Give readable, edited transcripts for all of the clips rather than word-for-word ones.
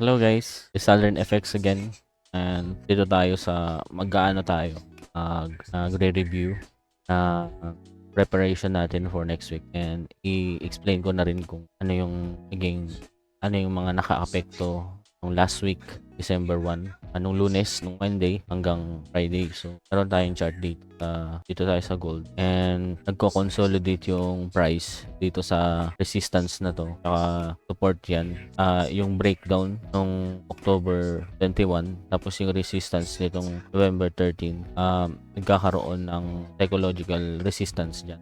Hello guys, it's Southern FX again. And dito tayo sa mag-aano tayo, magre-review na preparation natin for next week, and i-explain ko na rin kung ano yung mga naka-apekto nung last week, December 1, anong Lunes, nung Monday hanggang Friday. So, meron tayong chart dito. Dito tayo sa gold, and nagko-consolidate yung price dito sa resistance na to, saka support yan. Yung breakdown nung October 21, tapos yung resistance nitong November 13, nagkakaroon ng psychological resistance dyan.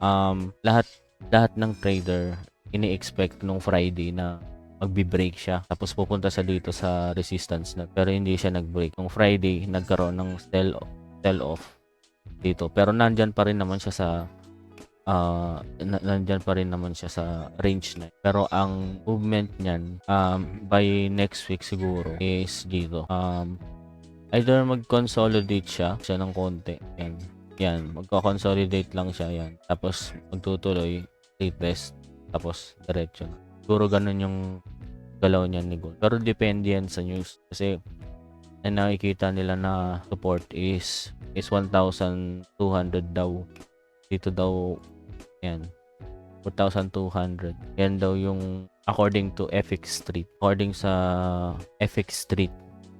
Lahat ng trader ini-expect nung Friday na magbi-break siya, tapos pupunta sa dito sa resistance na, pero hindi siya nag-break. Nung Friday nagkaroon ng sell off dito, pero nandyan pa rin naman siya sa nandyan pa rin naman siya sa range na. Pero ang movement niyan, by next week siguro is dito, either mag-consolidate siya ng konti, yan magko-consolidate lang siya, yan, tapos magtutuloy, retest, tapos diretso na. Siguro ganun yung galaw niyan ni gold, pero depende yan sa news, kasi ang nakikita nila na support is 1,200 daw. Dito daw, yan, 4,200. Yan daw yung according to FX Street. According sa FX Street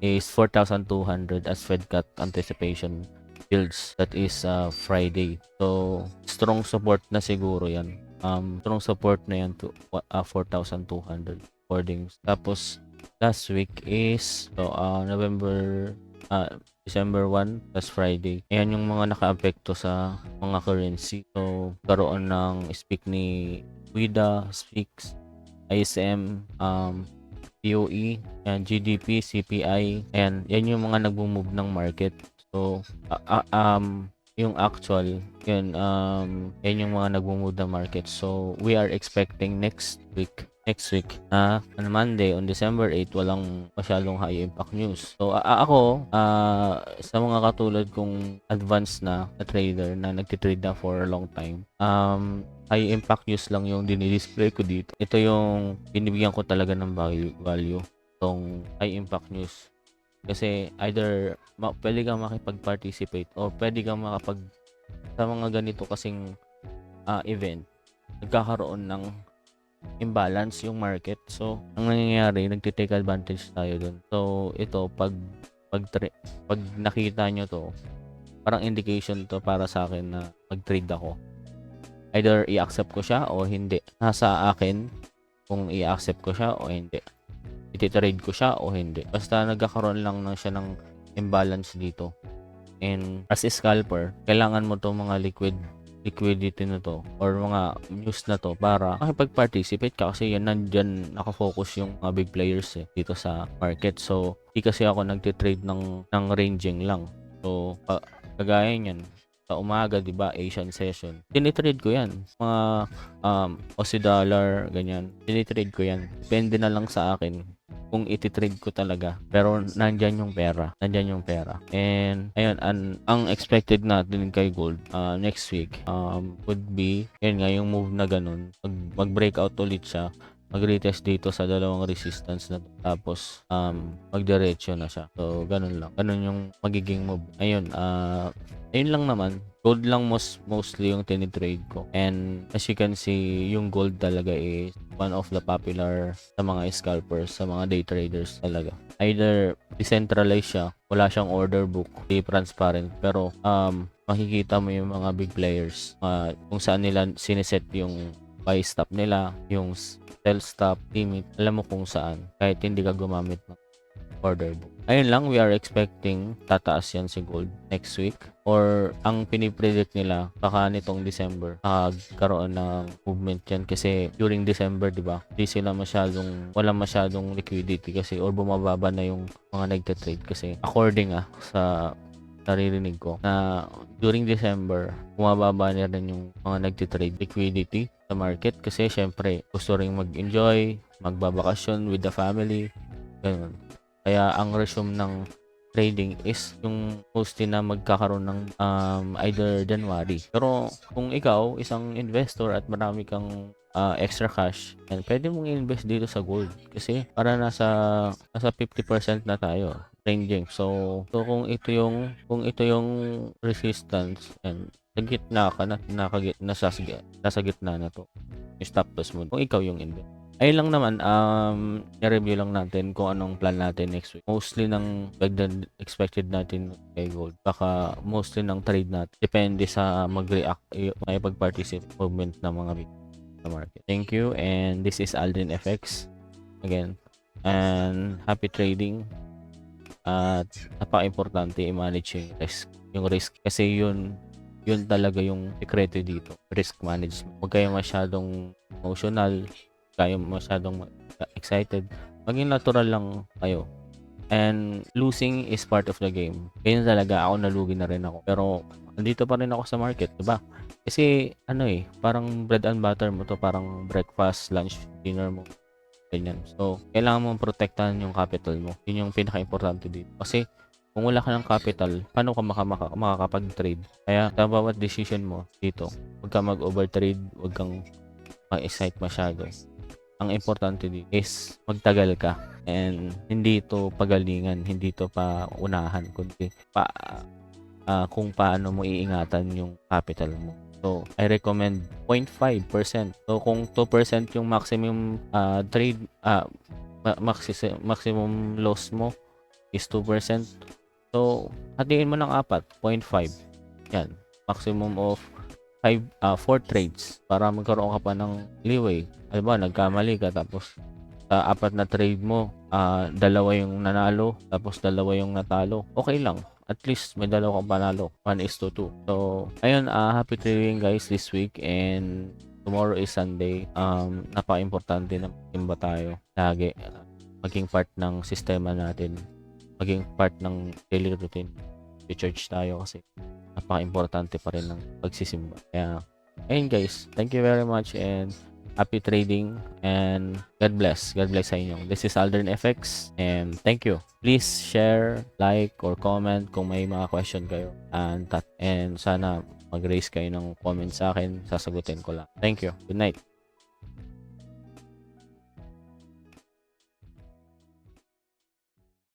is 4,200 as Fed cut anticipation builds. That is Friday. So, strong support na siguro yan. Strong support na yan to 4,200 according. Tapos, last week is December 1 plus Friday. Ayan yung mga naka-apekto sa mga currency. So, karoon ng speak ni WIDA, SPIX, ISM, POE, and GDP, CPI, and yan yung mga nagbo-move ng market. So, yung actual, yan yung mga nagbo-move ng market. So, we are expecting next week on Monday, on December 8, walang masyadong high impact news. So, ako, sa mga katulad kong advanced na trader na nagtitrade na for a long time, high impact news lang yung dinidisplay ko dito. Ito yung binibigyan ko talaga ng value. Itong high impact news. Kasi either pwede kang makipag-participate or pwede kang sa mga ganito kasing event, nagkakaroon ng imbalance yung market. So, ang nangyayari, nagtitake advantage tayo dun. So, ito, pag nakita nyo to, parang indication to para sa akin na mag-trade ako. Either i-accept ko siya o hindi. Nasa akin kung i-accept ko siya o hindi. I-trade ko siya o hindi. Basta nagkakaroon lang na siya ng imbalance dito. And as a scalper, kailangan mo to mga liquidity na to or mga news na to para makipag-participate ka, kasi yan nandyan nakafocus yung mga big players dito sa market. So, di kasi ako nagtitrade ng ranging lang. So, kagaya niyan, sa umaga, di ba, Asian session, tinitrade ko yan. Mga Aussie dollar, ganyan, tinitrade ko yan. Depende na lang sa akin kung ititrade ko talaga. Pero nandyan yung pera. And ayun, ang expected natin kay gold next week would be, yun nga, yung move na ganun. Mag-breakout ulit siya, mag-retest dito sa dalawang resistance na to, tapos magdiretso na siya. So, ganun lang. Ganun yung magiging move. Ayun, ayun lang naman. Gold lang mostly yung tinitrade ko. And as you can see, yung gold talaga is one of the popular sa mga scalpers, sa mga day traders talaga. Either decentralized siya, wala siyang order book, di transparent, pero makikita mo yung mga big players kung saan nila siniset yung buy stop nila, yung sell stop, limit, alam mo kung saan, kahit hindi ka gumamit ng order book. Ayun lang, we are expecting tataas yan si gold next week, or ang pinipredict nila baka nitong December karoon ng movement yan, kasi during December, di ba, wala masyadong liquidity kasi, or bumababa na yung mga nagtatrade, kasi according sa naririnig ko na during December bumababa na rin yung mga nagtitrade liquidity sa market, kasi syempre gusto ring mag-enjoy, magbabakasyon with the family, ganun. Kaya ang resume ng trading is yung mostly na magkakaroon ng either January. Pero kung ikaw isang investor at marami kang extra cash, and pwede mong invest dito sa gold kasi para nasa 50% na tayo ranging. So kung ito yung resistance, and sa gitna ka na, nasa gitna na to yung stop loss mo kung ikaw yung invest. Ayun lang naman, i-review lang natin kung anong plan natin next week. Mostly ng expected natin kay gold. Baka mostly ng trade natin. Depende sa mag-react, may pag-participate movement ng mga sa market. Thank you, and this is Aldrin FX again, and happy trading. At napaka-importante i-manage yung risk kasi yun talaga yung sekreto dito, risk management. Huwag kayong masyadong emotional, kayo masyadong excited, maging natural lang kayo. And losing is part of the game. Ganyan talaga, ako nalugi na rin ako. Pero andito pa rin ako sa market, diba? Kasi parang bread and butter mo to, parang breakfast, lunch, dinner mo. Ganyan. So, kailangan mong protektahan yung capital mo. Yun yung pinaka-importante dito. Kasi kung wala ka ng capital, paano ka makakapag-trade? Kaya sa bawat decision mo dito, huwag ka mag-overtrade, huwag kang ma-excite masyado. Ang importante dito is magtagal ka, and hindi to pagalingan, hindi to paunahan, kundi kung paano mo iingatan yung capital mo. So, I recommend 0.5%. So, kung 2% yung maximum trade, maximum loss mo is 2%. So, hatiin mo ng 4.5. Yan. Maximum of 4 trades para magkaroon ka pa ng leeway. Alam ba, nagkamali ka tapos sa 4 na trade mo, 2 yung nanalo tapos 2 yung natalo. Okay lang. At least may 2 kang panalo. 1:2. So, ayun, happy trading guys this week, and tomorrow is Sunday. Napaka-importante na maging tayo lagi. Maging part ng sistema natin. Maging part ng daily routine. I-church tayo kasi napaka-importante pa rin ng pagsisimba. Kaya, ayun guys, thank you very much, and happy trading, and God bless. God bless sa inyo. This is Aldrin FX, and thank you. Please share, like, or comment kung may mga question kayo. And sana mag-raise kayo ng comment sa akin, sasagutin ko lang. Thank you. Good night.